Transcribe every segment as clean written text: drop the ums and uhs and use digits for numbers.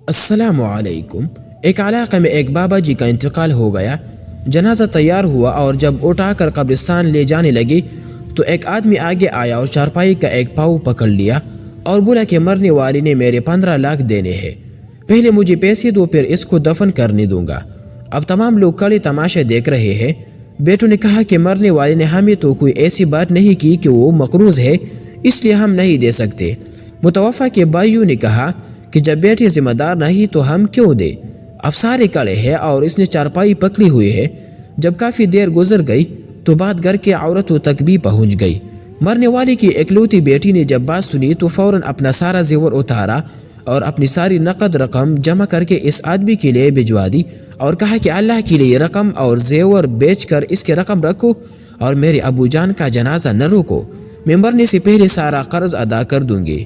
السلام علیکم۔ ایک علاقے میں ایک بابا جی کا انتقال ہو گیا۔ جنازہ تیار ہوا اور جب اٹھا کر قبرستان لے جانے لگی تو ایک آدمی آگے آیا اور چارپائی کا ایک پاؤں پکڑ لیا اور بولا کہ مرنے والی نے میرے 15 لاکھ دینے ہیں، پہلے مجھے پیسے دو پھر اس کو دفن کرنے دوں گا۔ اب تمام لوگ کڑے تماشے دیکھ رہے ہیں۔ بیٹوں نے کہا کہ مرنے والے نے ہمیں تو کوئی ایسی بات نہیں کی کہ وہ مقروض ہے، اس لیے ہم نہیں دے سکتے۔ متوفی کے بھائیوں نے کہا کہ جب بیٹی ذمہ دار نہیں تو ہم کیوں دے؟ اب سارے کڑے ہیں اور اس نے چارپائی پکڑی ہوئی ہے۔ جب کافی دیر گزر گئی تو بات گھر کے عورتوں تک بھی پہنچ گئی۔ مرنے والے کی اکلوتی بیٹی نے جب بات سنی تو فوراً اپنا سارا زیور اتارا اور اپنی ساری نقد رقم جمع کر کے اس آدمی کے لیے بھجوا دی اور کہا کہ اللہ کے لیے رقم اور زیور بیچ کر اس کے رقم رکھو اور میرے ابو جان کا جنازہ نہ روکو، میں مرنے سے پہلے سارا قرض ادا کر دوں گی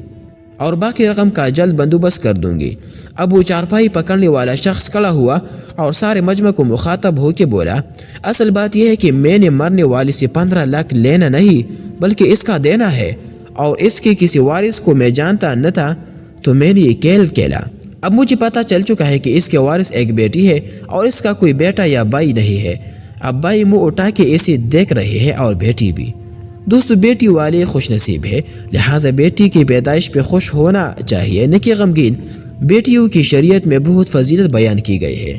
اور باقی رقم کا جلد بندوبست کر دوں گی۔ اب وہ چارپائی پکڑنے والا شخص کھڑا ہوا اور سارے مجمع کو مخاطب ہو کے بولا، اصل بات یہ ہے کہ میں نے مرنے والی سے 15 لاکھ لینا نہیں بلکہ اس کا دینا ہے، اور اس کے کسی وارث کو میں جانتا نہ تھا تو میں نے یہ کھیل کھیلا۔ اب مجھے پتہ چل چکا ہے کہ اس کے وارث ایک بیٹی ہے اور اس کا کوئی بیٹا یا بھائی نہیں ہے۔ اب بھائی منہ اٹھا کے اسے دیکھ رہے ہیں اور بیٹی بھی۔ دوستو، بیٹی والے خوش نصیب ہے، لہٰذا بیٹی کی پیدائش پہ خوش ہونا چاہیے نہ کہ غمگین۔ بیٹیوں کی شریعت میں بہت فضیلت بیان کی گئی ہے۔